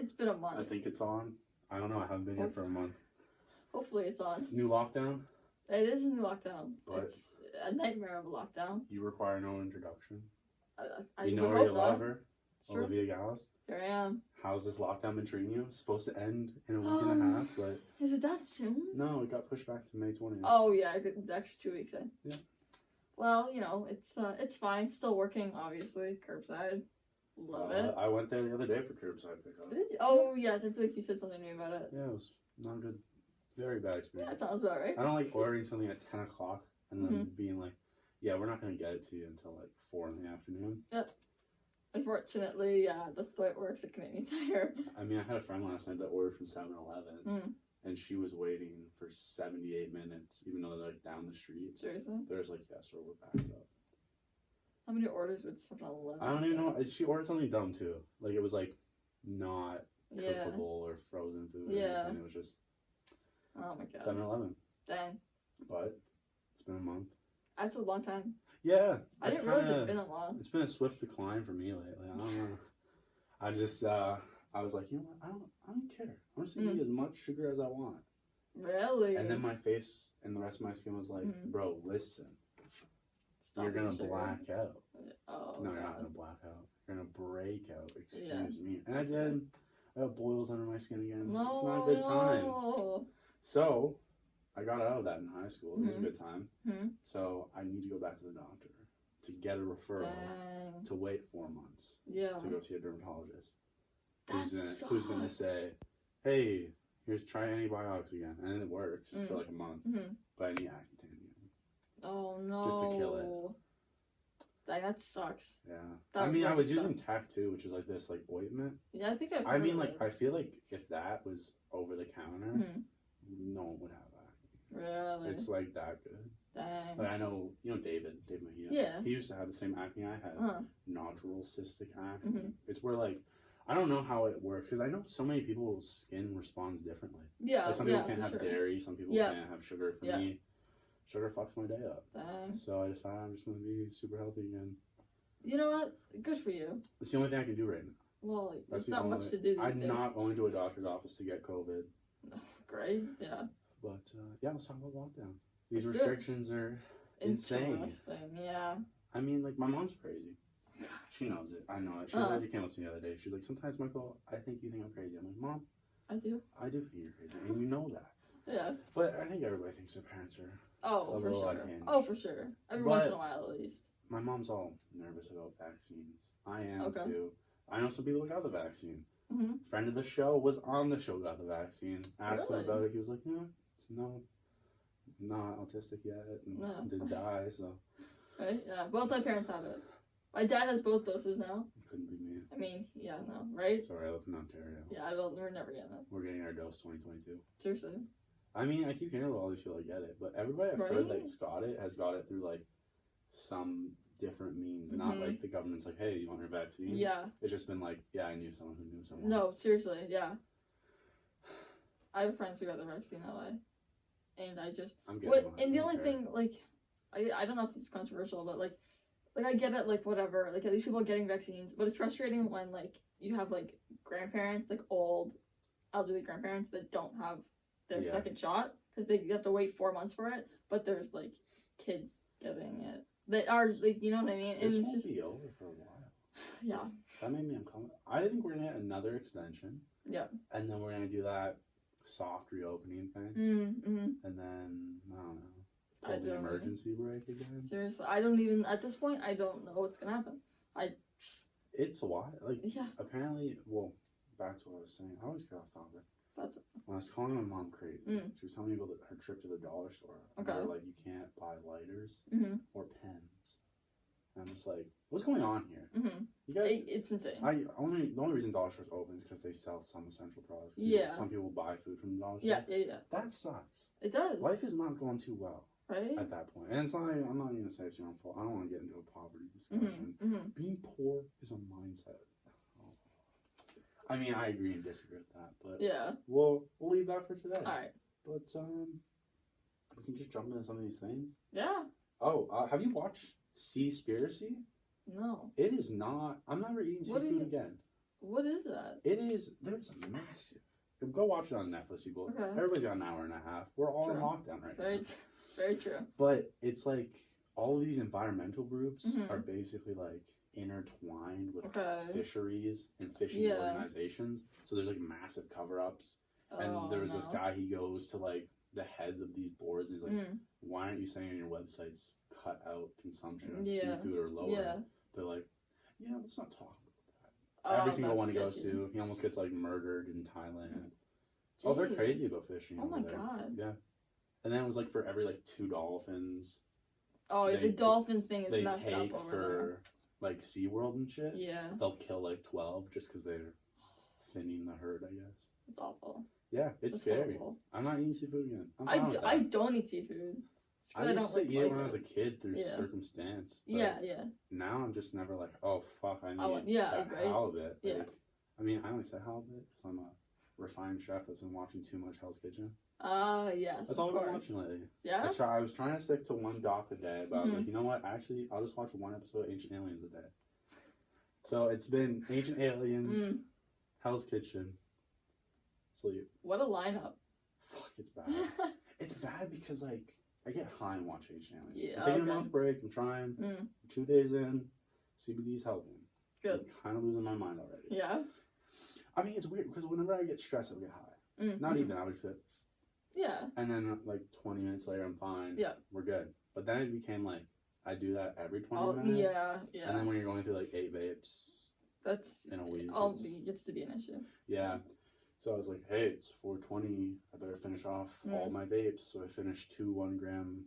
It's been a month. I think it's on. I don't know. I haven't been here for a month. Hopefully it's on. New lockdown? It is a new lockdown. But it's a nightmare of a lockdown. You require no introduction. You know where you love her? Olivia Galas? Here I am. How's this lockdown been treating you? It's supposed to end in a week and a half, but... Is it that soon? No, it got pushed back to May 20th. Oh, yeah. The extra 2 weeks in. Yeah. Well, you know, it's fine. Still working, obviously. Curbside. Love it. I went there the other day for curbside pickup. Oh, yes. I feel like you said something to me about it. Yeah, it was not good. Very bad experience. Yeah, that sounds about right. I don't like ordering something at 10 o'clock and then being like, yeah, we're not going to get it to you until like 4 in the afternoon. Yep. Unfortunately, yeah, that's the way it works at Canadian Tire. I mean, I had a friend last night that ordered from 7-Eleven, and she was waiting for 78 minutes, even though they're like down the street. Seriously? There's like, yeah, so we're backed up. How many orders would 7-Eleven? I don't even know. She ordered something dumb too. Like it was like not cookable or frozen food. Yeah. And it was just. Oh my god. 7-Eleven. Dang. But it's been a month. That's a long time. Yeah. I didn't realize it'd been a long. It's been a swift decline for me lately. I don't know. I just I was like, you know what? I don't care. I'm just gonna eat as much sugar as I want. Really? And then my face and the rest of my skin was like, bro, listen. Stop you're gonna black out. Oh. No, you're not gonna black out. You're gonna break out. Excuse me. And I did. I got boils under my skin again. No, it's not a good time. So I got out of that in high school. It was a good time. So I need to go back to the doctor to get a referral to wait 4 months to go see a dermatologist. Who's gonna say, hey, try antibiotics again, and it works for like a month, but I need Accutane again. Oh no! Just to kill it. That sucks. Yeah. That I mean, I was sucks. using Tac too, which is like this, like ointment. Yeah, I think I mean, like I feel like if that was over the counter, no one would have acne. Really? It's like that good. Dang. Like I know, David Mahia. Yeah. He used to have the same acne I had. Nodular cystic acne. It's where like I don't know how it works because I know so many people's skin responds differently. Yeah. Like some people can't have dairy. Some people can't have sugar. For me, sugar fucks my day up. Dang. So I decided I'm just gonna be super healthy again. You know what? Good for you. It's the only thing I can do right now. Well, there's not much to do these days. I'm not going to a doctor's office to get COVID. Great. Yeah. But yeah, let's talk about lockdown. These restrictions are insane. Yeah. I mean, like my mom's crazy. She knows it. I know it. She already came up to me the other day. She's like, sometimes, Michael, I think you think I'm crazy. I'm like, Mom. I do. I do think you're crazy, and you know that. Yeah. But I think everybody thinks their parents are for sure. unhinged. Oh, for sure. Every once in a while, at least. My mom's all nervous about vaccines. I am too. I know some people got the vaccine. Friend of the show was on the show, got the vaccine. Asked him about it. He was like, yeah, no, not autistic yet, and didn't die. So. Right. Yeah. Both my parents have it. My dad has both doses now. It couldn't be me. I mean, yeah, no, right? Sorry, I live in Ontario. Yeah, we're never getting it. We're getting our dose 2022. Seriously. I mean, I keep hearing about all these people that get it, but everybody I've heard that's got it has got it through like some different means, not like the government's like, hey, you want your vaccine? Yeah. It's just been like, yeah, I knew someone who knew someone. No, seriously, yeah. I have friends who got the vaccine that way, and I just and the only thing, like, I don't know if this is controversial, but like I get it, like whatever, like at least people are getting vaccines, but it's frustrating when like you have like grandparents, like old elderly grandparents that don't have their second shot because you have to wait 4 months for it, but there's like kids getting it that are like, you know what I mean? This won't be over for a while. Yeah. That made me uncomfortable. I think we're gonna get another extension. Yeah. And then we're gonna do that soft reopening thing. And then I don't know. Pull the emergency brake again. Seriously, I don't even at this point. I don't know what's gonna happen. It's a while. Like apparently, well, back to what I was saying. I always get off topic. When I was calling my mom crazy, she was telling me about her trip to the dollar store. Okay. Where, like, you can't buy lighters or pens. And I'm just like, what's going on here? You guys, it's insane. The only reason dollar stores open is because they sell some essential products. Yeah. Some people buy food from the dollar store. Yeah. That sucks. It does. Life is not going too well. Right? At that point. And it's not, I'm not even going to say it's your own fault. I don't want to get into a poverty discussion. Being poor is a mindset. I mean, I agree and disagree with that, but we'll leave that for today. All right. But we can just jump into some of these things. Yeah. Oh, have you watched Seaspiracy? No. It is not. I'm never eating seafood again. What is that? There's a massive. Go watch it on Netflix, people. Okay. Everybody's got an hour and a half. We're all in lockdown right now. Very true. But it's like all of these environmental groups are basically like intertwined with fisheries and fishing organizations. So there's like massive cover-ups. And there was this guy, he goes to like the heads of these boards and he's like, why aren't you saying on your websites cut out consumption of seafood or lower? Yeah. They're like, let's not talk about that. Every single one he goes to, he almost gets like murdered in Thailand. Jeez. Oh, they're crazy about fishing. Oh my god. Yeah. And then it was like for every like 2 dolphins. Oh, the dolphin thing is messed up over there. They take for like SeaWorld and shit. Yeah. They'll kill like 12 just because they're thinning the herd, I guess. It's awful. Yeah, it's scary. Horrible. I'm not eating seafood again. I don't eat seafood. I used to eat it when I was a kid through circumstance. Yeah. Now I'm just never like, oh fuck, I need that halibut. Yeah. Like, I mean, I only say halibut because I'm a refined chef that's been watching too much Hell's Kitchen. Yes. That's all I've been watching lately. Yeah. I was trying to stick to one doc a day, but I was like, you know what? Actually, I'll just watch one episode of Ancient Aliens a day. So it's been Ancient Aliens, Hell's Kitchen, sleep. What a lineup. Fuck, it's bad. It's bad because like I get high and watch Ancient Aliens. I'm taking a month break. I'm trying. 2 days in, CBD's helping. Good. I'm kind of losing my mind already. Yeah. I mean, it's weird because whenever I get stressed, I get high. Not even. I would get. Yeah. And then like 20 minutes later, I'm fine. Yeah. We're good. But then it became like I do that every 20 minutes. Yeah. And then when you're going through like 8 vapes, that's in a week. It gets to be an issue. Yeah. So I was like, hey, it's 4:20. I better finish off all my vapes. So I finished 2 1-gram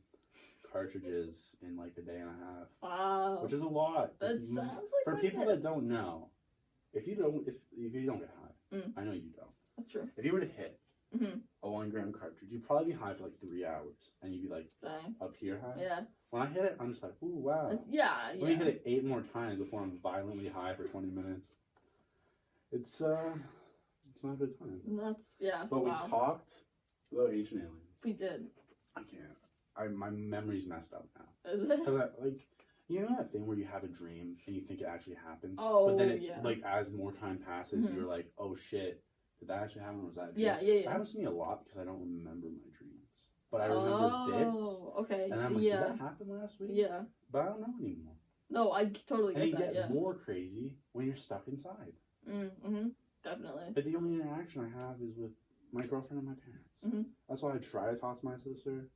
cartridges in like a day and a half. Wow. Which is a lot. That sounds like for people that don't know. If you don't get high, I know you don't. That's true. If you were to hit a 1-gram cartridge, you'd probably be high for like 3 hours, and you'd be like up here high. Yeah. When I hit it, I'm just like, ooh, wow. Let me hit it 8 more times before I'm violently high for 20 minutes. It's not a good time. But we talked about Ancient Aliens. We did. I can't. My memory's messed up now. Is it? Because you know that thing where you have a dream and you think it actually happened? Oh, but then like as more time passes, you're like, oh shit, did that actually happen or was that a dream? Yeah. That happens to me a lot because I don't remember my dreams. But I remember bits. Okay. And I'm like, did that happen last week? Yeah. But I don't know anymore. No, I totally get that. And you get more crazy when you're stuck inside. Definitely. But the only interaction I have is with my girlfriend and my parents. That's why I try to talk to my sister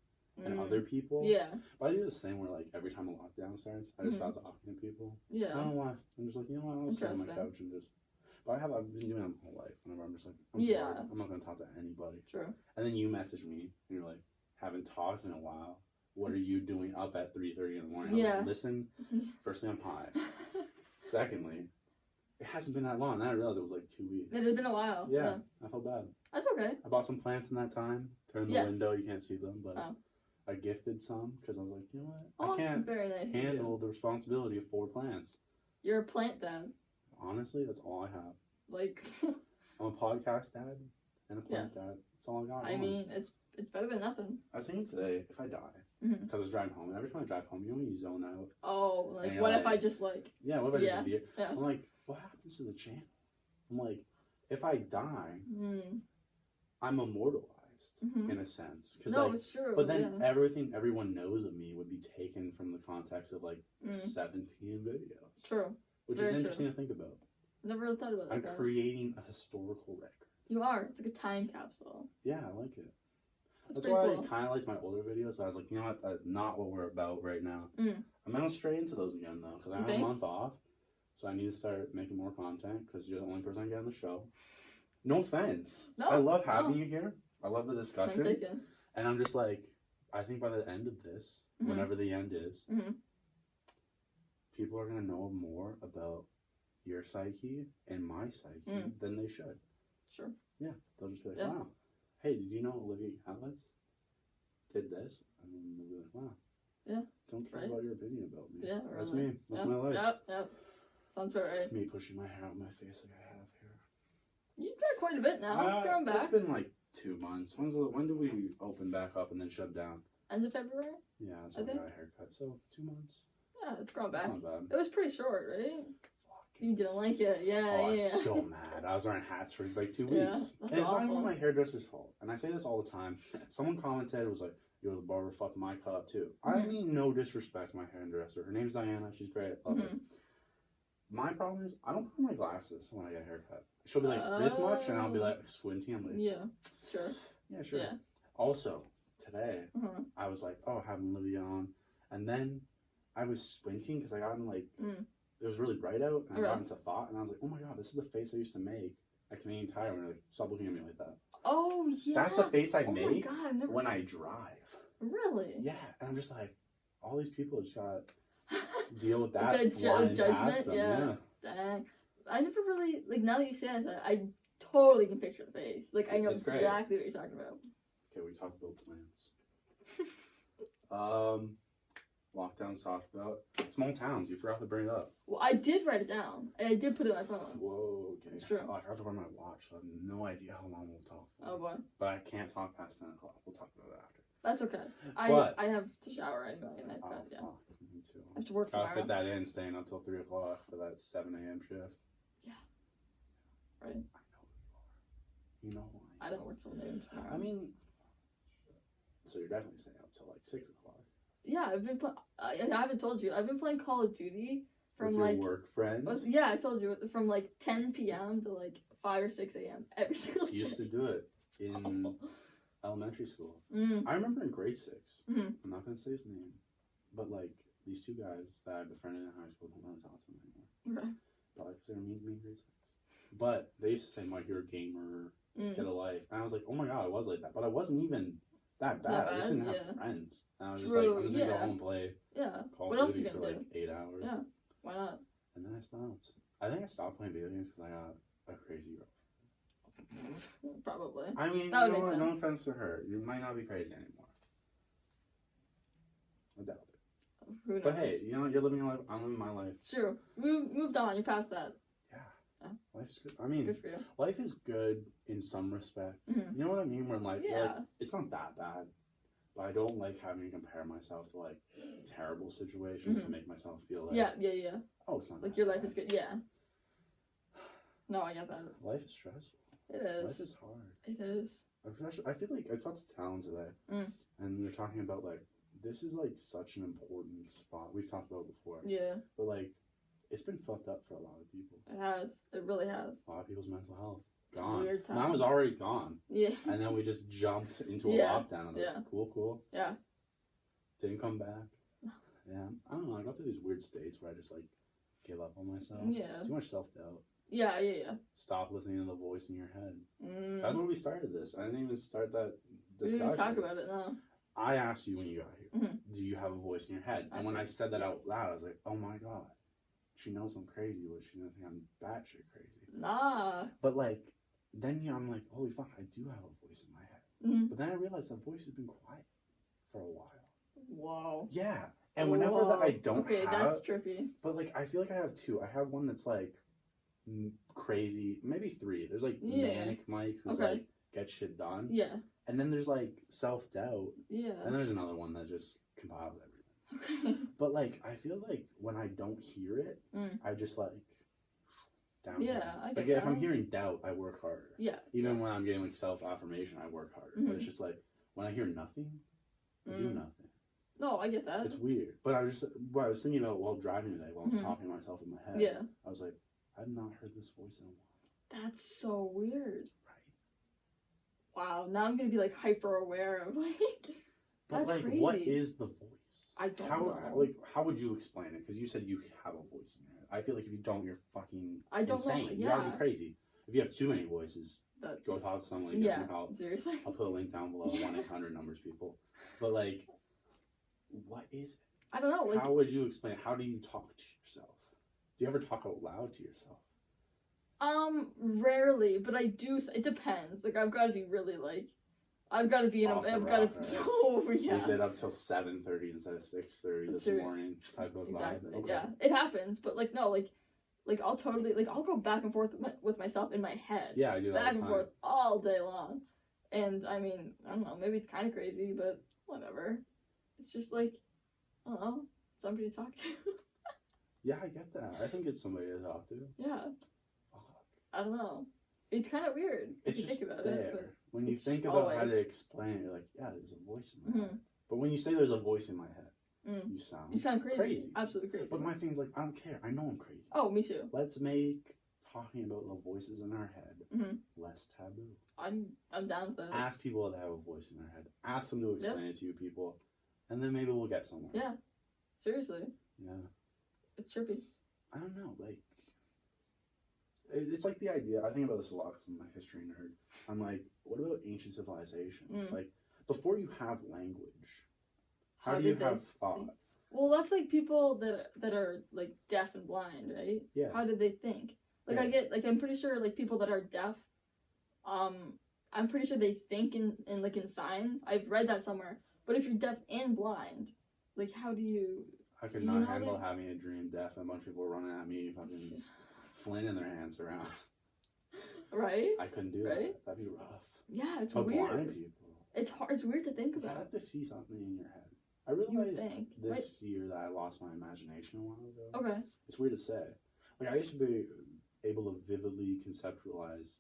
and other people. Yeah. But I do this thing where, like, every time a lockdown starts, I just stop talking to people. Yeah. I don't know why. I'm just like, you know what? I'll sit on my couch and just. But I've been doing it my whole life. Whenever I'm just like, I'm bored. I'm not going to talk to anybody. True. And then you message me and you're like, haven't talked in a while. What are you doing up at 3:30 in the morning? I'm like, listen, firstly, I'm high. Secondly, it hasn't been that long. Then I realized it was like 2 weeks. It has been a while. Yeah, I felt bad. That's okay. I bought some plants in that time. They're in the window. You can't see them, but I gifted some because I was like, you know what? I can't handle the responsibility of 4 plants. You're a plant dad. Honestly, that's all I have. Like, I'm a podcast dad and a plant dad. That's all I got. I mean, it's better than nothing. I was thinking today, if I die, because I was driving home, and every time I drive home, you know when you zone out? Oh, like, what if I just, like... Yeah, what if I just veer? Yeah. I'm like, what happens to the channel? I'm like, if I die, I'm immortalized, in a sense. No, it's true. But then everything everyone knows of me would be taken from the context of, like, 17 videos. True. Which is interesting to think about. Never really thought about that. I'm creating a historical record. You are. It's like a time capsule. Yeah, I like it. That's why cool. I kind of liked my older videos. So I was like, you know what? That is not what we're about right now. I'm going to stray into those again, though, because I have a month off. So I need to start making more content because you're the only person I get on the show. No offense. No, I love having you here. I love the discussion. And I'm just like, I think by the end of this, whenever the end is, people are going to know more about your psyche and my psyche than they should. Sure. Yeah. They'll just be like, wow. Hey, did you know Olivia Galas did this? And then they'll be like, wow. Yeah. Don't care about your opinion about me. Yeah. That's me. That's my life. Yep. Sounds about right. Me pushing my hair out my face like I have here. You've got quite a bit now. It's growing back. It's been like 2 months. When do we open back up and then shut down? End of February? Yeah, that's when I got a haircut. So 2 months. Yeah, it's growing back. That's not bad. It was pretty short, right? Fuck. You didn't like it, yeah. I was so mad. I was wearing hats for like 2 weeks. And it's not even my hairdresser's fault. And I say this all the time. Someone commented, was like, yo, the barber fucked my cut up too. I mean, no disrespect to my hairdresser. Her name's Diana. She's great. I love her. My problem is, I don't put on my glasses when I get a haircut. She'll be like, this much, and I'll be like, squinty. I'm like, yeah, sure. Yeah, sure. Yeah. Also, today, I was like, oh, having Olivia on. And then I was squinting because I got in like, it was really bright out, and I got into thought, and I was like, oh my god, this is the face I used to make at Canadian Tire when they're like, stop looking at me like that. Oh, yeah. That's the face I make when I drive. Really? Yeah, and I'm just like, all these people just gotta deal with that flying past them. Yeah. Dang. I never really, like, now that you say that, I totally can picture the face. Like, I know exactly what you're talking about. Okay, we talked about plans. Lockdowns talked about. Small towns, you forgot to bring it up. Well, I did write it down. I did put it on my phone. Whoa, okay. It's true. Oh, I forgot to wear my watch, so I have no idea how long we'll talk for. Oh, boy. But I can't talk past 10 o'clock. We'll talk about it after. That's okay. I have to shower anyway. And fuck, me too. I have to work tomorrow. Gotta fit that in, staying until 3 o'clock for that 7 a.m. shift. Yeah. Right. I know who you are. You know who I am. I don't work till noon tomorrow. I mean, so you're definitely staying up till like 6 o'clock. Yeah, I've been. I haven't told you. I've been playing Call of Duty from with like your work friends. Yeah, I told you from like 10 p.m. to like 5 or 6 a.m. every single day. You used to do it in elementary school. I remember in grade 6. I'm not gonna say his name, but like these two guys that I befriended in high school don't want to talk to him anymore. Okay. Probably because they were mean to me in grade 6. But they used to say, "Mike, you're a gamer. Get a life." And I was like, "Oh my god, I was like that," but I wasn't even that bad. I just didn't have friends. And I was just like, I'm just gonna go home and play Call of Duty for like 8 hours. Yeah, why not? And then I stopped. I think I stopped playing video games because I got a crazy girlfriend. Probably. I mean, no offense to her. You might not be crazy anymore. I doubt it. Who knows? But hey, you know, you're living your life. I'm living my life. It's true. Moved on. You're past that. Yeah. Life's good. I mean, good for you. Life is good in some respects. You know what I mean? Where in life, like, it's not that bad. But I don't like having to compare myself to like terrible situations to make myself feel like oh, it's not like your life is good. Yeah. No, I get that. Life is stressful. It is. Life is hard. It is. I feel like I talked to Talon today, and we were talking about like this is like such an important spot. We've talked about it before. Yeah. But like, it's been fucked up for a lot of people. It has. It really has. A lot of people's mental health gone. Weird time. Mine was already gone. Yeah. And then we just jumped into a lockdown. Like, cool. Yeah. Didn't come back. Yeah. I don't know. I got through these weird states where I just like give up on myself. Yeah. Too much self-doubt. Yeah. Stop listening to the voice in your head. That's when we started this. I didn't even start that discussion. We didn't talk about it, no. I asked you when you got here, do you have a voice in your head? And when I said that out loud, I was like, oh my god. She knows I'm crazy, but she doesn't think I'm batshit crazy. Nah. But like, then I'm like, holy fuck, I do have a voice in my head. But then I realized that voice has been quiet for a while. Wow. Yeah. And whenever that I don't have, that's trippy. But like, I feel like I have 2. I have one that's like crazy, maybe 3. There's like manic Mike who's like gets shit done. Yeah. And then there's like self-doubt. Yeah. And there's another one that just compiles everything. Okay. But like, I feel like when I don't hear it, I just like down. Yeah, I get like if I'm hearing doubt, I work harder. Yeah. Even when I'm getting like self-affirmation, I work harder. But it's just like when I hear nothing, I do nothing. No, I get that. It's weird. But I was thinking about while driving today, while I was talking to myself in my head. Yeah. I was like, I've not heard this voice in a while. That's so weird. Right. Wow. Now I'm gonna be like hyper aware of like. But that's like, crazy. what is the voice? I don't know. Like, how would you explain it? Because you said you have a voice in your head. I feel like if you don't, you're fucking insane. You gotta be crazy. If you have too many voices, go talk to someone. Get some help. Seriously. I'll put a link down below. 1-800 numbers, people. But like, what is it? I don't know. Like, how would you explain it? How do you talk to yourself? Do you ever talk out loud to yourself? Rarely, but I do. It depends. Like, I've got to be really like. I've got to be in a. I've got to. Oh yeah. We stayed up till 7:30 instead of 6:30 this morning. Type of vibe. Okay. Yeah, it happens, but like no, like I'll totally I'll go back and forth with myself in my head. Yeah, I do that back and forth all day long, and I mean I don't know, maybe it's kind of crazy, but whatever. It's just like I don't know, somebody to talk to. Yeah, I get that. I think it's somebody to talk to. Yeah. Fuck. I don't know. It's kind of weird It's if you just think about there. it. But when you think about always. how to explain it, you're like, yeah, there's a voice in my head. But when you say there's a voice in my head, you sound crazy. Absolutely crazy. But my thing's like, I don't care. I know I'm crazy. Oh, me too. Let's make talking about the voices in our head less taboo. I'm down with that. Ask people that have a voice in their head. Ask them to explain it to you people. And then maybe we'll get somewhere. Yeah. Seriously. Yeah. It's trippy. I don't know. Like, it's like the idea. I think about this a lot because I'm a history nerd. I'm like, what about ancient civilizations? Like, before you have language, how do you have thought? Well, that's like people that are like deaf and blind, right? Yeah. How did they think? Like, I get, like, I'm pretty sure, like, people that are deaf, I'm pretty sure they think in signs. I've read that somewhere. But if you're deaf and blind, like, how do you... I could not handle having a dream deaf and a bunch of people running at me, fucking flinging their hands around. Right? I couldn't do that. That'd be rough. Yeah, it's but weird. Blind people. It's hard. It's weird to think about. You have to see something in your head. I realized this year that I lost my imagination a while ago. Okay. It's weird to say. Like, I used to be able to vividly conceptualize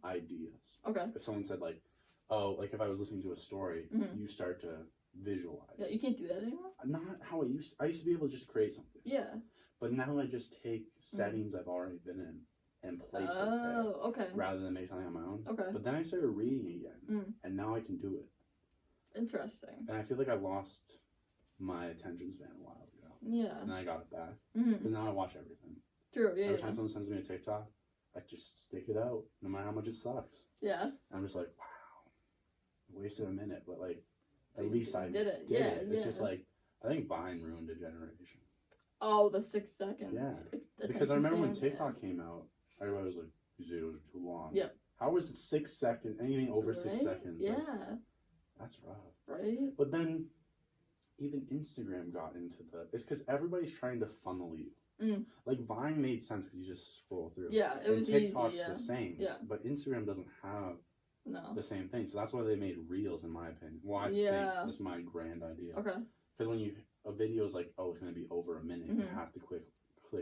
ideas. Okay. If someone said, like, oh, like if I was listening to a story, you start to visualize. Yeah, you can't do that anymore? Not how I used to be able to just create something. Yeah. But now I just take settings I've already been in and place it there. Okay. Rather than make something on my own. Okay. But then I started reading again, and now I can do it. Interesting. And I feel like I lost my attention span a while ago. Yeah. And then I got it back. Because now I watch everything. True, yeah. Every time someone sends me a TikTok, I just stick it out, no matter how much it sucks. Yeah. And I'm just like, wow. I wasted a minute, but like, at least I did it. It's just like, I think Vine ruined a generation. Oh, the 6 seconds. Yeah. Because I remember when TikTok came out, everybody was like, these videos are too long. Yeah. How was it 6 seconds? Anything over 6 seconds? Yeah. Like, that's rough. Right. But then, even Instagram got into it's because everybody's trying to funnel you. Like Vine made sense because you just scroll through. Yeah, it was TikTok's easy, the same. Yeah. But Instagram doesn't have the same thing. So that's why they made Reels, in my opinion. Well, I think that's my grand idea. Okay. Because when a video is like, oh, it's going to be over a minute, you have to click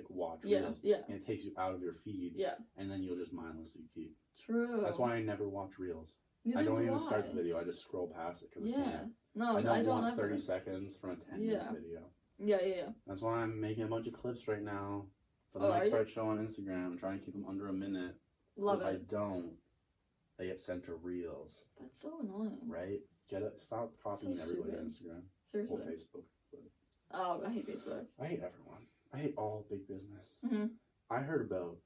watch Reels. Yeah. And it takes you out of your feed. Yeah. And then you'll just mindlessly keep. True. That's why I never watch Reels. I don't even start the video. I just scroll past it because I can't. No, I don't want 30 seconds from a 10-minute video. Yeah. That's why I'm making a bunch of clips right now for the Mike Fright Show on Instagram. I'm trying to keep them under a minute. Love it. If I don't, they get sent to Reels. That's so annoying. Right? Stop copying everybody on Instagram. Seriously. Or Facebook. But oh, I hate Facebook. I hate everyone. I hate all big business. I heard about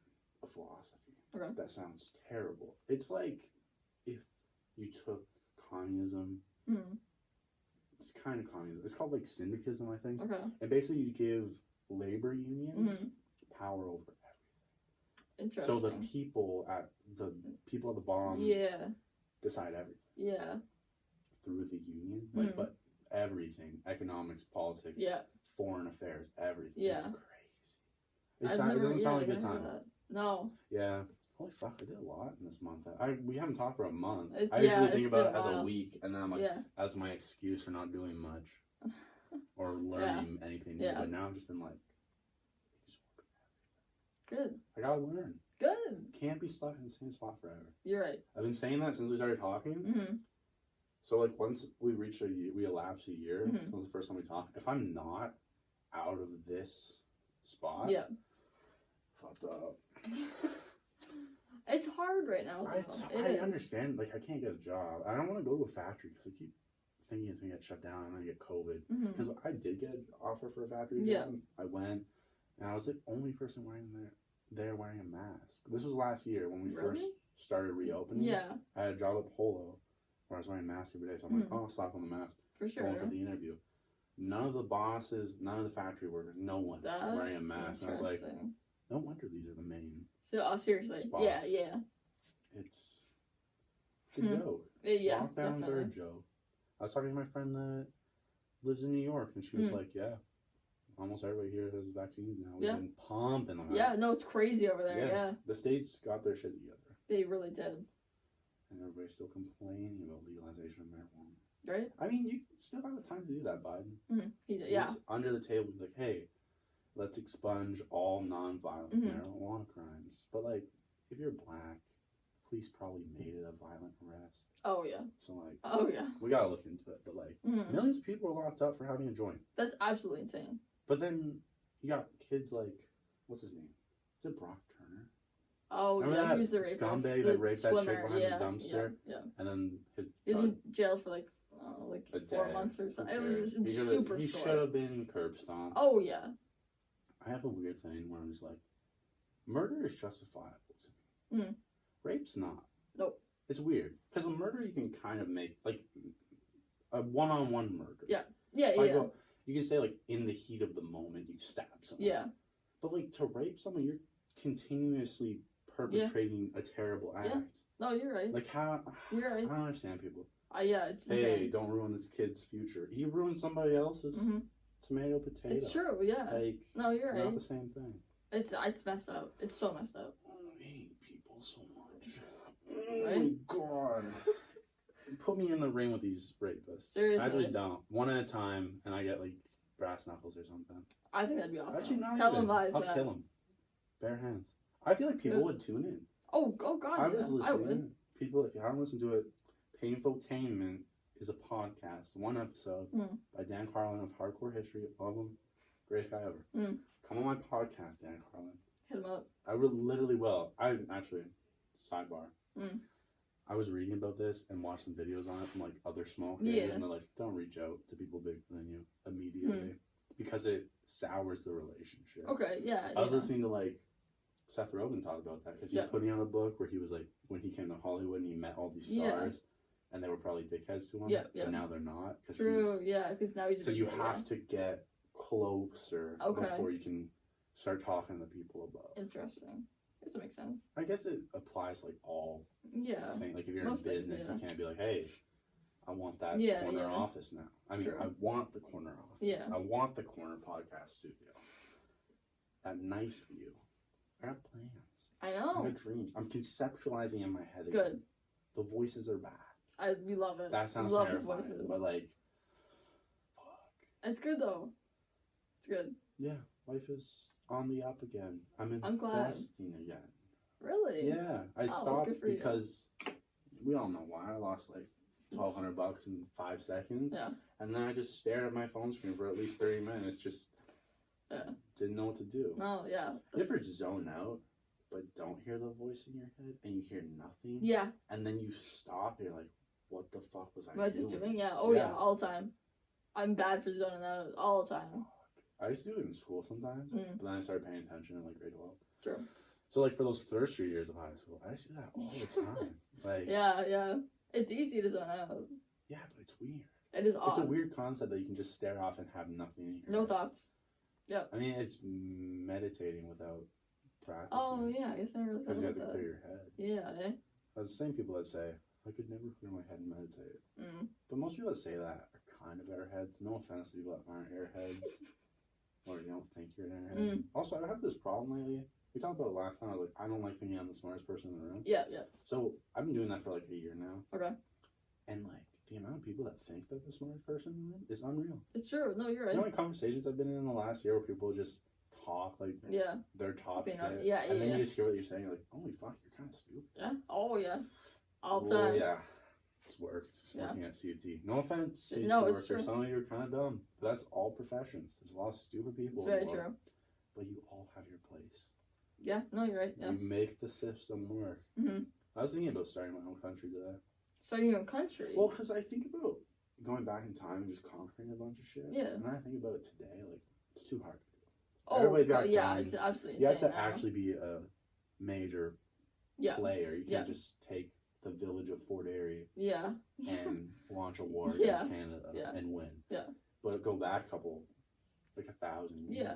a philosophy. Okay. That sounds terrible. It's like if you took communism. It's kind of communism. It's called like syndicalism, I think. Okay. And basically, you give labor unions power over everything. Interesting. So the people at the bottom, decide everything. Yeah. Through the union, like, but everything, economics, politics, foreign affairs, everything. Yeah. It's crazy. It doesn't sound like a good time. No. Yeah. Holy fuck, I did a lot in this month. We haven't talked for a month. I usually think about it as a week, and then I'm like, that's my excuse for not doing much. Or learning anything new. But now I've just been like, good. I gotta learn. Good. Can't be stuck in the same spot forever. You're right. I've been saying that since we started talking. So like once we reach we elapse a year, since the first time we talked, if I'm not out of this spot, fucked up. It's hard right now. I understand. Like, I can't get a job. I don't want to go to a factory because I keep thinking it's going to get shut down and I get COVID. Because I did get an offer for a factory job. I went, and I was the only person there wearing a mask. This was last year when we first started reopening. Yeah. I had a job at Polo where I was wearing a mask every day. So I'm like, oh, I'll slap on the mask. For sure. Going for the interview. None of the bosses, none of the factory workers, no one wearing a mask. And I was like, no wonder these are the main. So, seriously, spots. Yeah. It's a joke. Yeah, lockdowns are a joke. I was talking to my friend that lives in New York, and she was like, "Yeah, almost everybody here has vaccines now. We've been pumping them out." Yeah, no, it's crazy over there. Yeah, the states got their shit together. They really did. And everybody's still complaining about legalization of marijuana. Right. I mean, you still have the time to do that, Biden. Just under the table, be like, hey. let's expunge all non-violent marijuana crimes. But, like, if you're black, police probably made it a violent arrest. Oh, yeah. So, like... Oh, yeah. We gotta look into it. But, like, millions of people are locked up for having a joint. That's absolutely insane. But then you got kids like... What's his name? Is it Brock Turner? Oh, remember yeah. He was the rapist. Scumbag that raped that chick behind the dumpster? Yeah. And then he was in jail for, like 4 months or something. It was super short. He should have been curb stomped. Oh, yeah. I have a weird thing where I'm just like, murder is justifiable to me. Rape's not. Nope. It's weird. Because a murder you can kind of make, like, a one-on-one murder. Yeah. Yeah, You can say, like, in the heat of the moment, you stab someone. Yeah. But, like, to rape someone, you're continuously perpetrating a terrible act. Yeah. No, you're right. Like, how... You're right. I don't understand people. Yeah, it's hey, insane. Don't ruin this kid's future. He ruined somebody else's tomato potato. It's true, yeah. Like, no, you're right. Not the same thing. It's messed up. It's so messed up. I hate people so much. Right? Oh my god. Put me in the ring with these rapists. Seriously. I actually don't. One at a time, and I get, like, brass knuckles or something. I think that'd be awesome. Actually, not Televise I'll kill him. Bare hands. I feel like people would tune in. Oh God. I was listening. People, if you haven't listened to it, Painfotainment is a podcast, one episode by Dan Carlin of Hardcore History. Love him. Greatest guy ever. Come on my podcast, Dan Carlin. Hit him up. I literally will. I actually, sidebar. I was reading about this and watched some videos on it from like other small creators, and they're like, don't reach out to people bigger than you immediately because it sours the relationship. Okay, yeah. I was listening to like Seth Rogen talk about that because he's putting out a book where he was like, when he came to Hollywood and he met all these stars. And they were probably dickheads to him. But now they're not. True, because now he's... So you have to get closer before you can start talking to people about. Interesting. Does that make sense? I guess it applies like all things. Like if you're in business, you can't be like, hey, I want that corner office now. I mean, I want the corner office. Yeah. I want the corner podcast studio. That nice view. I got plans. I know. I got dreams. I'm conceptualizing in my head again. Good. The voices are back. We love it. That sounds terrifying, but like, fuck. It's good though. It's good. Yeah, life is on the up again. I'm investing again. Really? Yeah, I stopped because we all know why. I lost like $1,200 in 5 seconds. Yeah. And then I just stared at my phone screen for at least 30 minutes. Just didn't know what to do. No, yeah. You ever zone out, but don't hear the voice in your head, and you hear nothing? Yeah. And then you stop, and you're like, what the fuck was I doing? Just doing? Yeah. Oh, yeah. All the time. I'm bad for zoning out all the time. I used to do it in school sometimes, but then I started paying attention in like grade 12. True. So like for those first 3 years of high school, I used to do that all the time. Like yeah. It's easy to zone out. Yeah, but it's weird. It is odd. It's a weird concept that you can just stare off and have nothing in your head. Thoughts. Yep. I mean, it's meditating without practicing. Oh, yeah. I guess I never really thought about that. Because you have to clear your head. Yeah, That's the same people that say, I could never clear my head and meditate. But most people that say that are kind of airheads. No offense to people that aren't airheads. Or you don't think you're an airhead. Also, I have this problem lately. We talked about it last time. I was like, I don't like thinking I'm the smartest person in the room. Yeah. So I've been doing that for like a year now. Okay. And like the amount of people that think they're the smartest person in the room is unreal. It's true. No, you're right. You know, like conversations I've been in the last year where people just talk like their top shit. And then you just hear what you're saying. You're like, holy fuck, you're kind of stupid. Yeah. Oh yeah. All the time. Yeah. It's work. It's working at CUT. No offense, CUT workers. Some of you are kind of dumb. But that's all professions. There's a lot of stupid people. It's very true. But you all have your place. Yeah. No, you're right. Yeah. You make the system work. I was thinking about starting my own country today. Starting your own country? Well, because I think about going back in time and just conquering a bunch of shit. Yeah. And then I think about it today. Like, it's too hard to do. Oh, everybody's got guns. It's absolutely you have to actually be a major player. You can't just take the village of Fort Erie and launch a war against Canada and win. Yeah. But go back a couple, like 1,000 years. Yeah.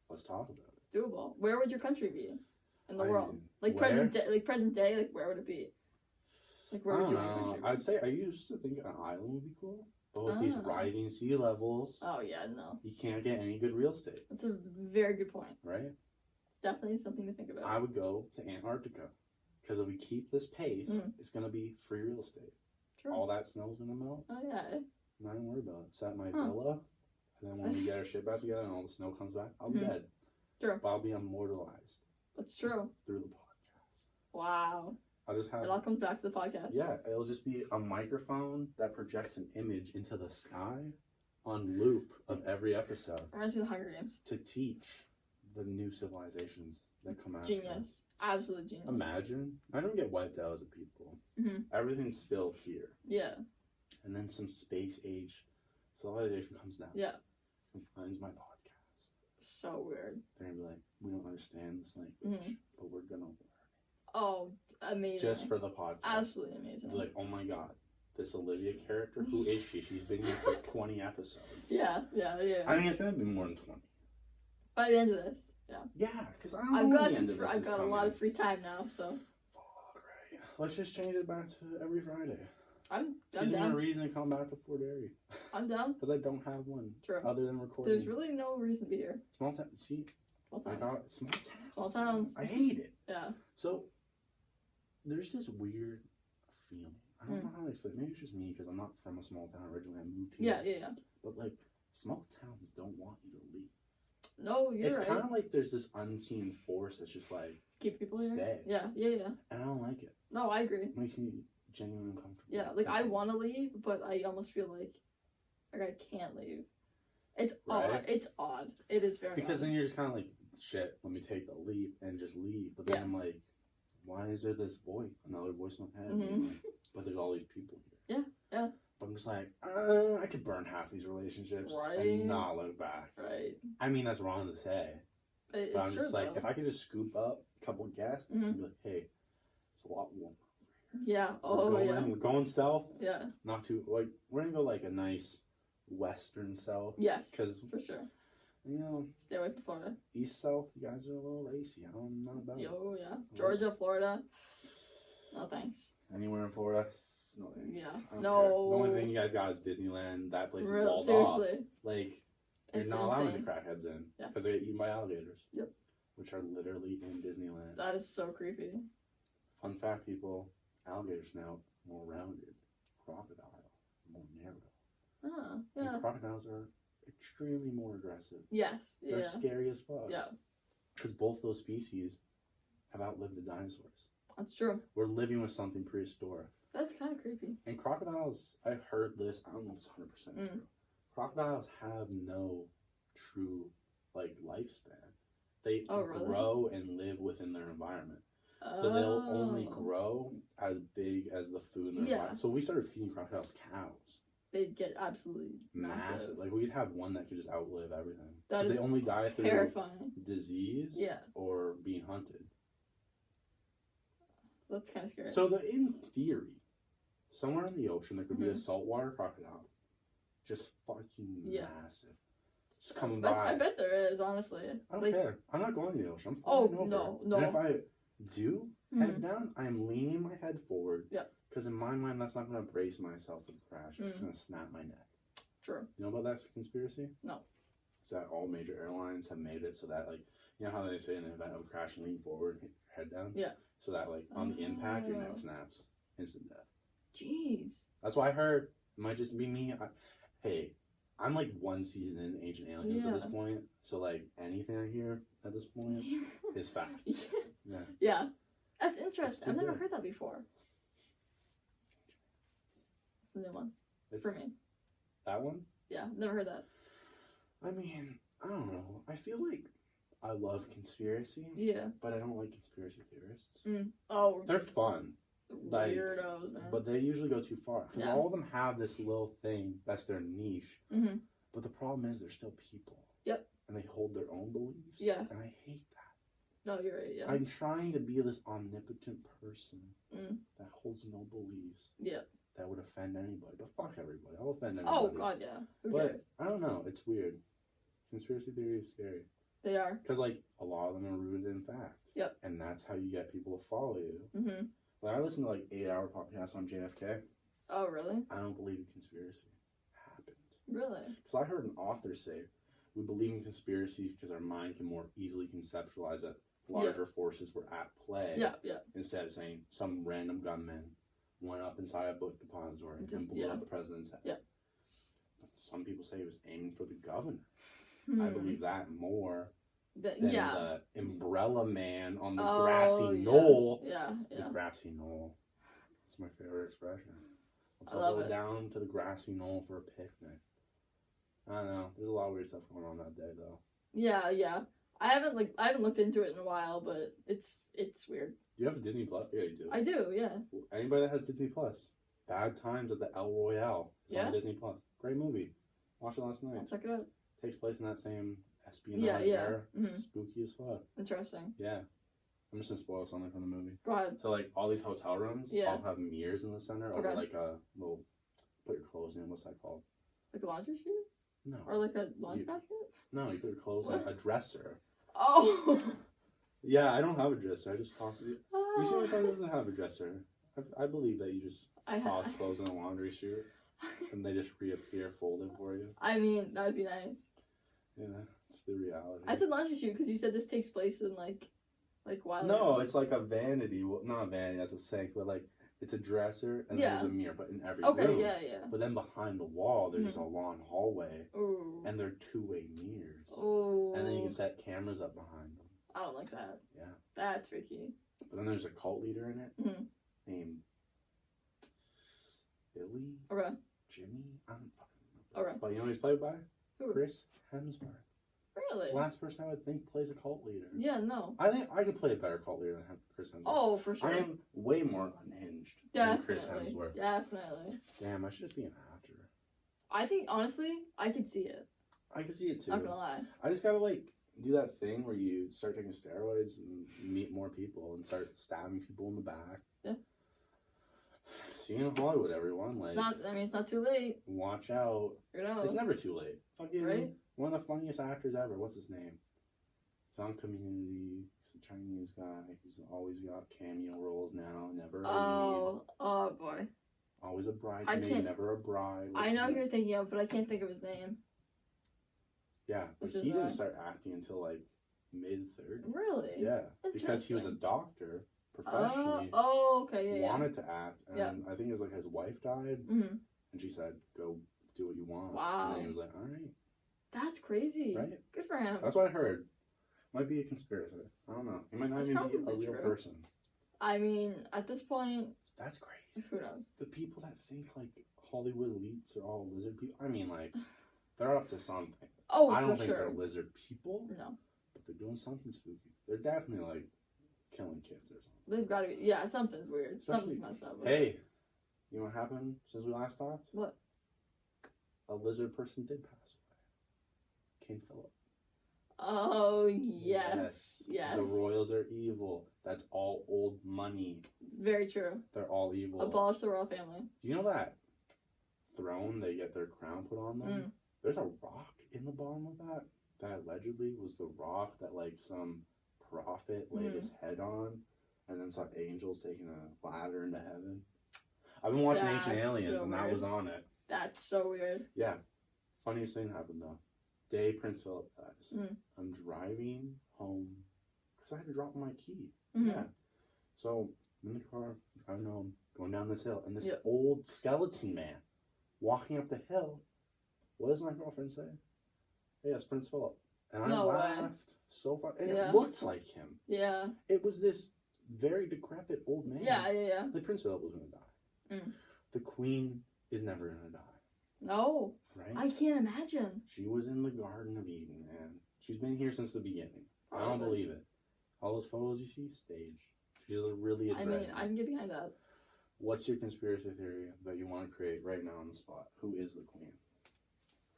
Let's talk about it. It's doable. Where would your country be in the world? Like present day, like where would it be? Like where would your country be? I'd say I used to think an island would be cool. But with these rising sea levels, you can't get any good real estate. That's a very good point. Right? It's definitely something to think about. I would go to Antarctica. Because if we keep this pace, it's going to be free real estate. True. All that snow's going to melt. Oh, yeah. Not even worried about it. Set my villa. And then when we get our shit back together and all the snow comes back, I'll be dead. True. But I'll be immortalized. That's true. Through the podcast. Wow. I'll just have... It all comes back to the podcast. Yeah, it'll just be a microphone that projects an image into the sky on loop of every episode. Reminds me of the Hunger Games. To teach the new civilizations that come out. Genius. Absolute genius. Imagine. I don't get wiped out as a people. Mm-hmm. Everything's still here. Yeah. And then some space age civilization comes down. Yeah. And finds my podcast. So weird. They're going to be like, we don't understand this language, but we're going to learn it. Oh, amazing. Just for the podcast. Absolutely amazing. Be like, oh my god. This Olivia character, who is she? She's been here for 20 episodes. Yeah. I mean, it's going to be more than 20. By the end of this, yeah. Yeah, because I don't know the end of this I've got a lot of free time now, so. Fuck, right. Let's just change it back to every Friday. I'm Gives down. me a reason to come back before dairy. I'm down. Because I don't have one. True. Other than recording. There's really no reason to be here. Small town. See? Small towns. I got small towns. Small towns. I hate it. Yeah. So, there's this weird feeling. I don't know how to explain it. Maybe it's just me because I'm not from a small town originally. I moved here. Yeah. But, like, small towns don't want you to leave. No, you're right. It's kind of like there's this unseen force that's just like, keep people here. Stay. Yeah. And I don't like it. No, I agree. It makes me genuinely uncomfortable. Yeah, like I want to leave, but I almost feel like I can't leave. It's odd. It's odd. It is very because odd. Then you're just kind of like, shit, let me take the leap and just leave. But then I'm like, why is there this voice, another voice in my head? Like, but there's all these people here. Yeah. But I'm just like, I could burn half these relationships and not look back. Right. I mean, that's wrong to say. But I'm just like, if I could just scoop up a couple of guests and be like, hey, it's a lot warmer. Yeah. We're going south. Yeah. Not too, like, we're going to go like a nice western south. Yes. Because, for sure. You know, stay away from Florida. East south, you guys are a little racy. I'm not about it. Yeah. Georgia, Florida. No thanks. Anywhere in Florida, no thanks. Yeah. No. Care. The only thing you guys got is Disneyland. That place is walled off. Like, you're not allowing the crackheads in. Yeah. Because they get eaten by alligators. Yep. Which are literally in Disneyland. That is so creepy. Fun fact, people, alligators now more rounded. Crocodile, more narrow. Yeah. And crocodiles are extremely more aggressive. Yes. They're scary as fuck. Yeah. Because both those species have outlived the dinosaurs. That's true. We're living with something prehistoric. That's kind of creepy. And crocodiles, I've heard this, I don't know if it's 100% true. Crocodiles have no true, like, lifespan. They grow and live within their environment. So they'll only grow as big as the food in their environment. So we started feeding crocodiles cows. They'd get absolutely massive. Like, we'd have one that could just outlive everything. Because they only die through terrifying. Disease or being hunted. That's kind of scary. So, in theory, somewhere in the ocean, there could be a saltwater crocodile. Just fucking massive. Just coming by. I bet there is, honestly. I don't care. I'm not going to the ocean. I'm flying over. No. And if I do head down, I am leaning my head forward. Yeah. Because in my mind, that's not going to brace myself for the crash. It's going to snap my neck. True. You know about that conspiracy? No. It's that all major airlines have made it so that, like, you know how they say in the event of a crash, lean forward, hit your head down? Yeah. So that, like, on the impact, your neck snaps. Instant death. Jeez. That's what I heard. It might just be me. Hey, I'm like one season in Ancient Aliens at this point. So, like, anything I hear at this point is fact. Yeah. That's interesting. I've never heard that before. It's a new one. For me. That one? Yeah, never heard that. I mean, I don't know. I feel like I love conspiracy. Yeah. But I don't like conspiracy theorists. Oh. They're fun. Like, weirdos, man. But they usually go too far. Because all of them have this little thing that's their niche. But the problem is they're still people. Yep. And they hold their own beliefs. Yeah. And I hate that. No, you're right, yeah. I'm trying to be this omnipotent person that holds no beliefs. Yeah. That would offend anybody. But fuck everybody. I'll offend anybody. Oh, God, yeah. Who cares? I don't know. It's weird. Conspiracy theory is scary. They are. Because, like, a lot of them are rooted in fact. Yep. And that's how you get people to follow you. Like, I listen to, like, 8-hour podcasts on JFK. Oh, really? I don't believe in conspiracy happened. Really? Because I heard an author say, we believe in conspiracies because our mind can more easily conceptualize that larger forces were at play. Yeah, yeah. Instead of saying some random gunman went up inside a book depository and blew up the president's head. Yeah. But some people say he was aiming for the governor. I believe that more the umbrella man on the grassy knoll. Yeah. The grassy knoll. That's my favorite expression. Let's all go down to the grassy knoll for a picnic. I don't know. There's a lot of weird stuff going on that day, though. Yeah. I haven't looked into it in a while, but it's weird. Do you have a Disney Plus? Yeah, you do. I do, yeah. Anybody that has Disney Plus, Bad Times at the El Royale. It's on Disney Plus. Great movie. Watched it last night. I'll check it out. Takes place in that same espionage era. Spooky as fuck. Interesting. Yeah. I'm just gonna spoil something from the movie. Go ahead. So all these hotel rooms all have mirrors in the center over a little put your clothes in. What's that called? Like a laundry chute? No. Or like a laundry basket? No, you put your clothes in a dresser. Oh. Yeah, I don't have a dresser. I just toss it. You see, my son doesn't have a dresser. I believe that you just toss clothes in a laundry chute and they just reappear folded for you. I mean, that'd be nice. Yeah, it's the reality. I said laundry chute because you said this takes place in like wild. No, it's like a vanity. Well, not a vanity. That's a sink, but it's a dresser and there's a mirror, but in every room. Okay, yeah. But then behind the wall, there's just a long hallway. Ooh. And they're two-way mirrors. Ooh. And then you can set cameras up behind them. I don't like that. Yeah. That's tricky. But then there's a cult leader in it named Billy. Okay. Jimmy. I don't fucking remember. Okay. But you know who he's played by? Who? Chris Hemsworth. Really? Last person I would think plays a cult leader. Yeah, no. I think I could play a better cult leader than Chris Hemsworth. Oh, for sure. I am way more unhinged than Chris Hemsworth. Definitely. Damn, I should just be an actor. I think, honestly, I could see it. I could see it too. Not gonna lie. I just gotta do that thing where you start taking steroids and meet more people and start stabbing people in the back. Yeah. See you in Hollywood, everyone. It's not too late. Watch out. Who knows? It's never too late. Fucking right? One of the funniest actors ever. What's his name? He's on Community. He's a Chinese guy. He's always got cameo roles now. Never a lead. Oh boy. Always a bridesmaid, never a bride. I know who you're thinking of, but I can't think of his name. Yeah, but he didn't start acting until mid-30s. Really? Yeah, because he was a doctor professionally. Okay, yeah. Wanted to act, and I think it was his wife died, and she said, "Go do what you want." Wow. And then he was like, "All right." That's crazy. Right? Good for him. That's what I heard. Might be a conspiracy. I don't know. He might not even be a real person. I mean, at this point, that's crazy. Who knows? The people that think Hollywood elites are all lizard people. I mean, they're up to something. Oh, I don't think they're lizard people. No. But they're doing something spooky. They're definitely killing kids or something. They've got to be. Yeah, something's weird. Something's messed up. Hey, you know what happened since we last talked? What? A lizard person did pass away. King Philip. Oh, yes. Yes. The royals are evil. That's all old money. Very true. They're all evil. Abolish the royal family. Do you know that throne they get their crown put on them? There's a rock in the bottom of that allegedly was the rock that some prophet laid his head on and then saw angels taking a ladder into heaven. I've been watching Ancient Aliens and that was on it. That's so weird. Yeah. Funniest thing happened though. Day Prince Philip dies. I'm driving home because I had to drop my key. Yeah. So I'm in the car, driving home, going down this hill, and this old skeleton man walking up the hill. What does my girlfriend say? Hey, it's Prince Philip. And I laughed so far. And it looked like him. Yeah. It was this very decrepit old man. Yeah. The Prince Philip was going to die. The Queen is never going to die. No. Right? I can't imagine. She was in the Garden of Eden, man. She's been here since the beginning. I don't believe it. All those photos you see, staged. She's really a dragon. I mean, I can get behind that. What's your conspiracy theory that you want to create right now on the spot? Who is the Queen?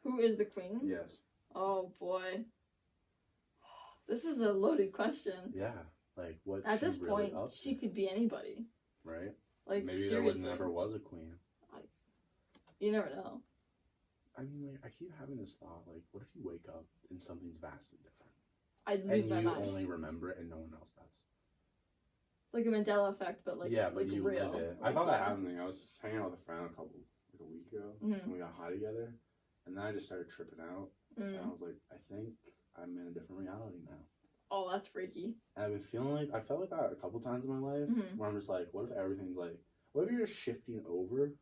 Who is the Queen? Yes. Oh, boy. This is a loaded question. Yeah. What at this point, she could be anybody. Right? Maybe seriously. There never was a queen. You never know. I mean, I keep having this thought, what if you wake up and something's vastly different? I'd lose my mind. And you only remember it and no one else does. It's like a Mandela effect, but but you real. Live it. I thought that happened. I was hanging out with a friend a week ago, and we got high together, and then I just started tripping out, and I was like, I think I'm in a different reality now. Oh, that's freaky. And I've been feeling I felt like that a couple times in my life, where I'm just what if everything's what if you're just shifting over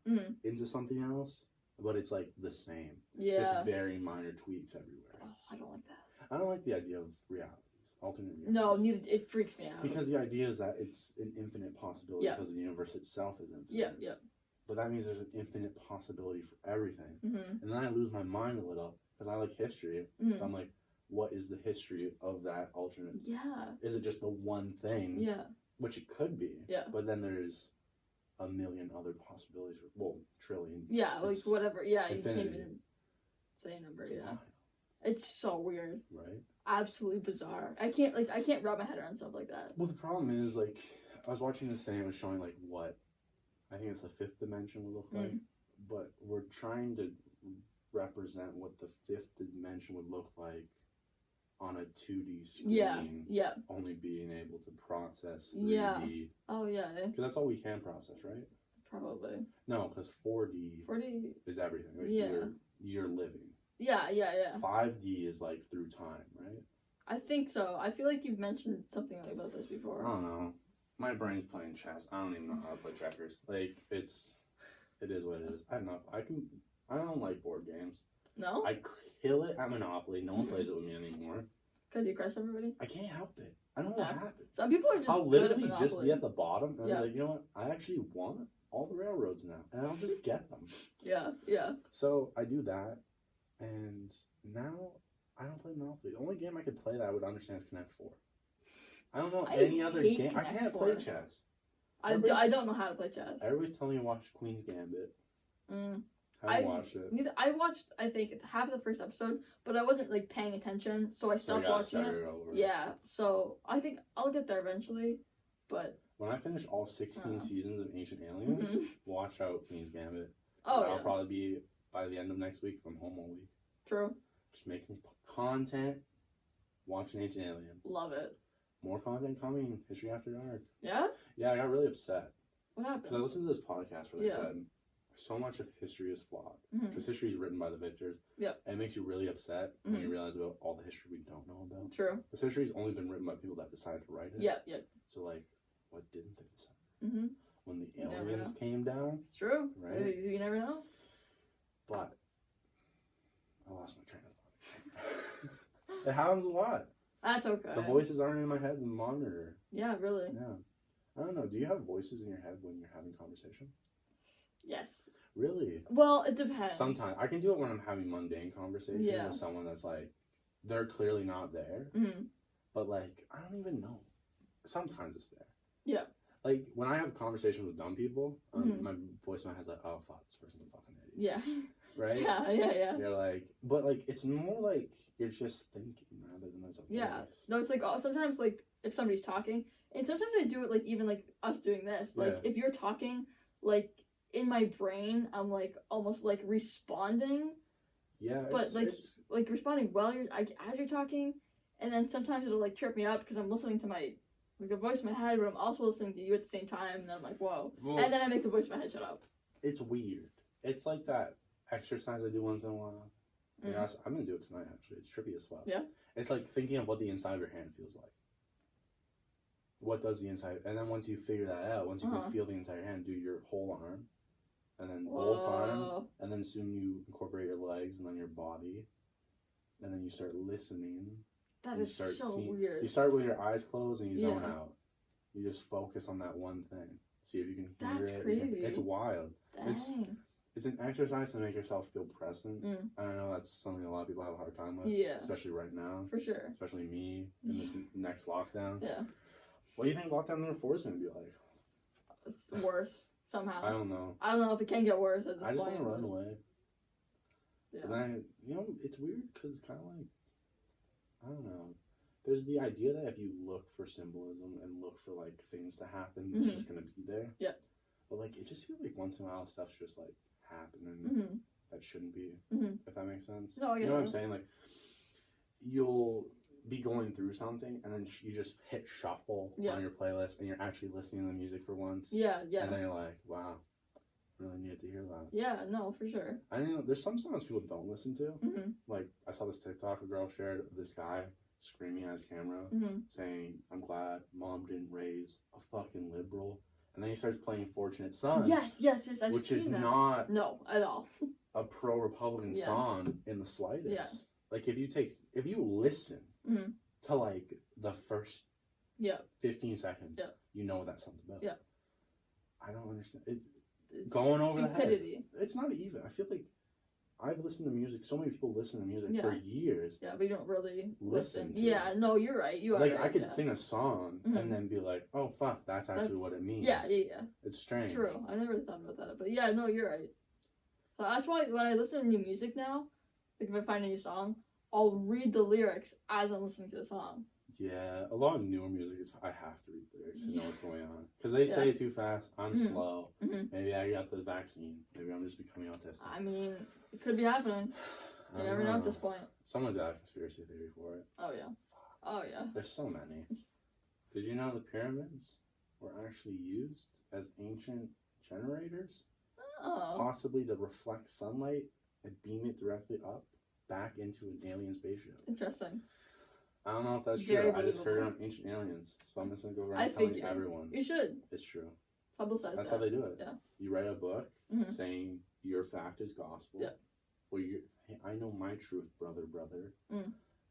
into something else, but it's the same? Yeah. Just very minor tweaks everywhere. Oh, I don't like that. I don't like the idea of realities, alternate realities. No, neither. It freaks me out. Because the idea is that it's an infinite possibility because the universe itself is infinite. Yeah. But that means there's an infinite possibility for everything. Mm-hmm. And then I lose my mind a little because I like history. Mm-hmm. So I'm like, what is the history of that alternate? Yeah. Is it just the one thing? Yeah. Which it could be. Yeah. But then there's a million other possibilities. Well, trillions. Yeah, like whatever. Yeah, infinity. You can't even say a number. Yeah. It's so weird. Right. Absolutely bizarre. I can't wrap my head around stuff like that. Well, the problem is, like, I was watching this thing, it was showing, like, what I think it's the fifth dimension would look like. But we're trying to represent what the fifth dimension would look like on a 2D screen. Yeah. Only being able to process 3D. Yeah. Oh, yeah. Because that's all we can process, right? Probably. No, because 4D is everything. Like you're living. Yeah. 5D is like through time, right? I think so. I feel like you've mentioned something about this before. I don't know. My brain's playing chess. I don't even know how to play checkers. Like it is what it is. I don't like board games. No? I kill it at Monopoly. No one plays it with me anymore. Because you crush everybody? I can't help it. I don't know what happens. Some people are just I'll good literally at just be at the bottom and I'm like, you know what? I actually want all the railroads now. And I'll just get them. Yeah. So I do that. And now I don't play Monopoly. The only game I could play that I would understand is Connect 4. I don't know any other game. I can't play chess. I don't know how to play chess. Everybody's telling me to watch Queen's Gambit. I haven't watched it. I watched, I think, half of the first episode, but I wasn't like paying attention, so I stopped watching it. Yeah, so I think I'll get there eventually, but when I finish all 16 seasons of Ancient Aliens, watch out Queen's Gambit. Oh, I'll probably be by the end of next week if I'm home all week. True. Just making content, watching Ancient Aliens. Love it. More content coming. History After Dark. Yeah? Yeah, I got really upset. What happened? Because I listened to this podcast where they said so much of history is flawed. Because history is written by the victors. Yep. And it makes you really upset when you realize about all the history we don't know about. True. Because history's only been written by people that decided to write it. Yeah. So, like, what didn't they decide? When the aliens came down. It's true. Right? You never know. But I lost my train of thought. It happens a lot. That's okay. The voices aren't in my head in the monitor. Yeah, really. Yeah. I don't know. Do you have voices in your head when you're having conversation? Yes. Really? Well, it depends. Sometimes. I can do it when I'm having mundane conversation with someone that's like, they're clearly not there. But like, I don't even know. Sometimes it's there. Yeah. Like, when I have conversations with dumb people, my voice in my head's like, oh, fuck, this person's a fucking idiot. Yeah. Right? Yeah. You're like, but like, it's more like you're just thinking rather than there's a voice. No, it's like, sometimes like, if somebody's talking, and sometimes I do it like, even like us doing this, like, if you're talking, like, in my brain, I'm like, almost like responding. Yeah. But like responding while as you're talking, and then sometimes it'll like trip me up because I'm listening to my, like, the voice in my head, but I'm also listening to you at the same time, and then I'm like, whoa. Well, and then I make the voice in my head shut up. It's weird. It's like that exercise I do once in a while. Yeah, I'm going to do it tonight, actually. It's trippy as fuck. Yeah? It's like thinking of what the inside of your hand feels like. What does the inside... And then once you figure that out, once you can feel the inside of your hand, do your whole arm. And then both arms. And then soon you incorporate your legs and then your body. And then you start listening. That is so weird. You start with your eyes closed and you zone out. You just focus on that one thing. See if you can hear it. That's crazy. It's wild. Dang. It's an exercise to make yourself feel present. I don't know, that's something a lot of people have a hard time with. Yeah. Especially right now. For sure. Especially me in this next lockdown. Yeah. What do you think lockdown number 4 is going to be like? It's worse, somehow. I don't know. I don't know if it can get worse at this point. I just want to run away. Yeah. And it's weird because it's kind of like, I don't know. There's the idea that if you look for symbolism and look for, like, things to happen, it's just going to be there. Yeah. But, like, it just feels like once in a while stuff's just, like, happening that shouldn't be, if that makes sense. No, I get you know what I'm saying? Like, you'll be going through something and then you just hit shuffle on your playlist and you're actually listening to the music for once. Yeah. And then you're like, wow, really needed to hear that. Yeah, no, for sure. I know there's some songs people don't listen to. Like, I saw this TikTok a girl shared of this guy screaming at his camera saying, I'm glad mom didn't raise a fucking liberal. And then he starts playing Fortunate Son. Yes, I've seen which is that. not no at all a pro-Republican song in the slightest. like if you listen to like the first 15 seconds, you know what that song's about. Yeah. I don't understand. It's going over stupidity. The head. It's not even. I feel like I've listened to music. So many people listen to music for years. Yeah, but you don't really listen. To yeah, no, you're right. You are like right, I could sing a song and then be like, "Oh fuck, that's actually what it means." Yeah. It's strange. True. I never thought about that, but yeah, no, you're right. So that's why when I listen to new music now, like if I find a new song, I'll read the lyrics as I'm listening to the song. Yeah, a lot of newer music is I have to read the lyrics to know what's going on because they say it too fast. I'm slow. Maybe I got the vaccine. Maybe I'm just becoming autistic. I mean, it could be happening. You never know at this point. Someone's got a conspiracy theory for it. Oh yeah. Oh yeah. There's so many. Did you know the pyramids were actually used as ancient generators? Oh. Possibly to reflect sunlight and beam it directly up back into an alien spaceship. Interesting. I don't know if that's true. I just heard it on Ancient Aliens, so I'm just gonna go around telling everyone. You should. It's true. Publicize That's how they do it. Yeah. You write a book saying your fact is gospel. Yeah. Well, hey, I know my truth, brother.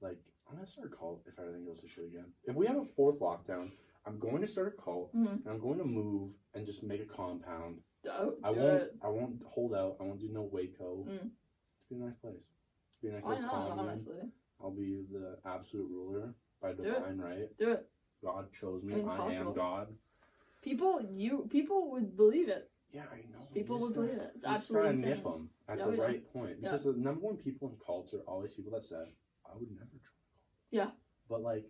Like, I'm gonna start a cult if everything goes to shit again. If we have a 4th lockdown, I'm going to start a cult and I'm going to move and just make a compound. I won't hold out. I won't do no Waco. It's be a nice place. It'd be a nice little commune. Honestly. I'll be the absolute ruler by divine right. Do it. God chose me. I am God. People would believe it. Yeah, I know. People would believe it. It's absolutely insane. Nip them at the right point. Because the number one people in cults are always people that said, I would never join a cult. Yeah. But, like,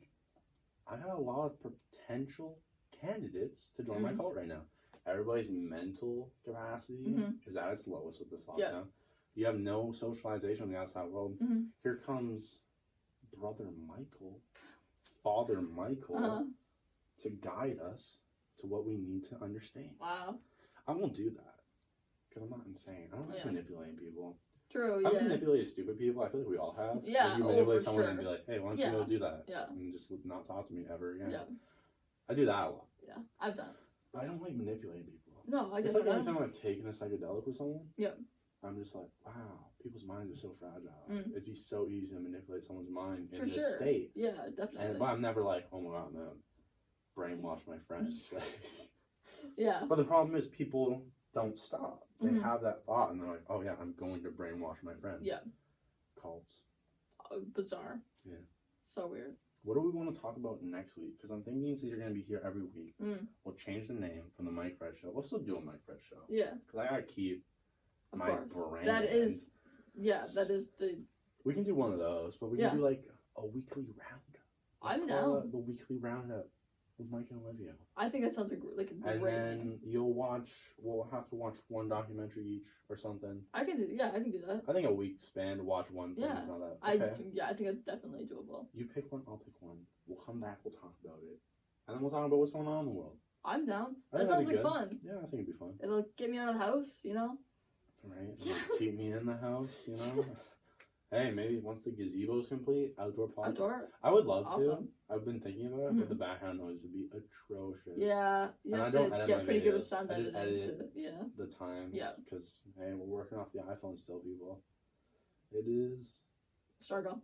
I got a lot of potential candidates to join my cult right now. Everybody's mental capacity is at its lowest with this lockdown. Yeah. You have no socialization on the outside world. Here comes Brother Michael, Father Michael, to guide us to what we need to understand. Wow. I won't do that because I'm not insane. I don't like manipulating people. True, I've manipulated stupid people. I feel like we all have. Yeah, like you manipulate someone and be like, hey, why don't you go do that? Yeah. And just not talk to me ever again. Yeah. I do that a lot. Yeah, I've done it. But I don't like manipulating people. No, I guess it's like anytime I've taken a psychedelic with someone. Yeah. I'm just like, wow, people's minds are so fragile. It'd be so easy to manipulate someone's mind in this state. Yeah, definitely. But I'm never like, oh my god, I'm gonna brainwash my friends. Yeah. But the problem is people don't stop. They have that thought and they're like, oh yeah, I'm going to brainwash my friends. Yeah. Cults. Bizarre. Yeah. So weird. What do we want to talk about next week? Because I'm thinking since you're going to be here every week, we'll change the name from the Mike Fred Show. We'll still do a Mike Fred Show. Yeah. Because I got to keep my brand. That is the... We can do one of those, but we can do like a weekly roundup. I'm down. The weekly roundup with Mike and Olivia. I think that sounds like a great And then we'll have to watch one documentary each or something. I can do that. I think a week span to watch one thing is not that. Okay. I think that's definitely doable. You pick one, I'll pick one. We'll come back, we'll talk about it. And then we'll talk about what's going on in the world. I'm down. That sounds like fun. Yeah, I think it'd be fun. It'll get me out of the house, you know? Right. Keep me in the house, you know? Hey, maybe once the gazebo's complete, outdoor podcast. I would love to. I've been thinking about it, but the background noise would be atrocious. Yeah, you have to get pretty good with sound editing. I just edit the times. Yeah. Because, hey, we're working off the iPhone still, people. It is... Struggle.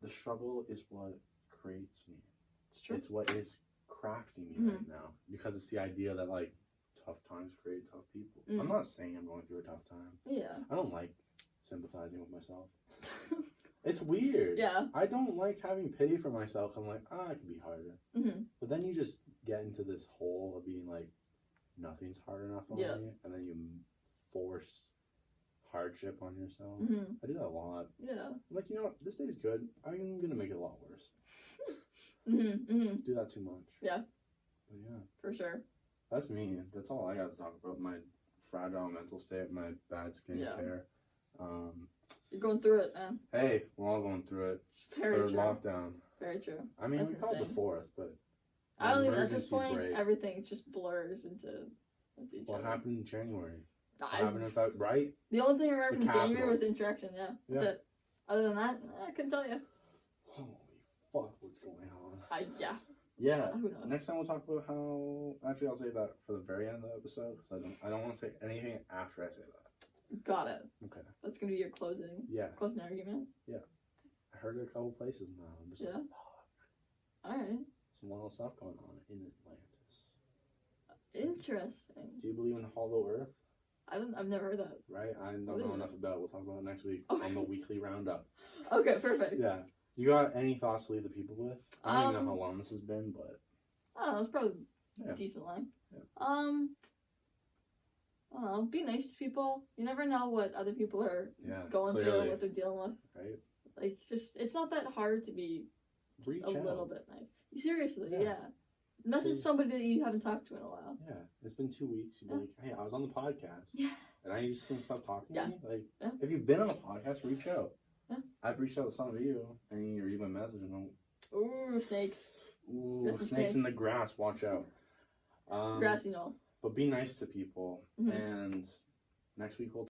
The struggle is what creates me. It's true. It's what is crafting me right now. Because it's the idea that, like, tough times create tough people. I'm not saying I'm going through a tough time. Yeah. I don't like sympathizing with myself. It's weird. Yeah. I don't like having pity for myself. I'm like, it could be harder. But then you just get into this hole of being like, nothing's hard enough on me. And then you force hardship on yourself. I do that a lot. Yeah. I'm like, you know what? This day's good. I'm going to make it a lot worse. Do that too much. Yeah. But yeah. For sure. That's me. That's all I got to talk about. My fragile mental state, my bad skincare. You're going through it, man. Hey, we're all going through it. It's third lockdown. Very true. I mean, we called the 4th, but I don't even at this point. Everything just blurs into each other. What happened in January? What happened in February? Right? The only thing I remember from January was the interaction. Yeah, that's it. Other than that, I couldn't tell you. Holy fuck, what's going on? Yeah. Yeah. Who knows? Next time we'll talk about how. Actually, I'll say that for the very end of the episode because I don't want to say anything after I say that. Got it. Okay. That's gonna be your closing. Yeah. Closing argument. Yeah. heard it a couple places now. I'm just like, fuck. Alright. Some wild stuff going on in Atlantis. Interesting. Do you believe in Hollow Earth? I've never heard that. Right? I don't know enough about it. We'll talk about it next week on the weekly roundup. Okay, perfect. Yeah. You got any thoughts to leave the people with? I don't even know how long this has been, but I don't know, it's probably decent long. Yeah. I don't know, be nice to people. You never know what other people are going through or what they're dealing with. Right. Like, just, it's not that hard to be a little bit nice. Seriously, yeah. Message somebody that you haven't talked to in a while. Yeah. It's been 2 weeks. You'd be like, hey, I was on the podcast. Yeah. And I just didn't stop talking to me. Like, if you've been on a podcast, reach out. Yeah. I've reached out to some of you, and you read my message and I'm... Ooh, snakes. Ooh, snakes in the grass. Watch out. Grass, you know. But be nice to people. And next week we'll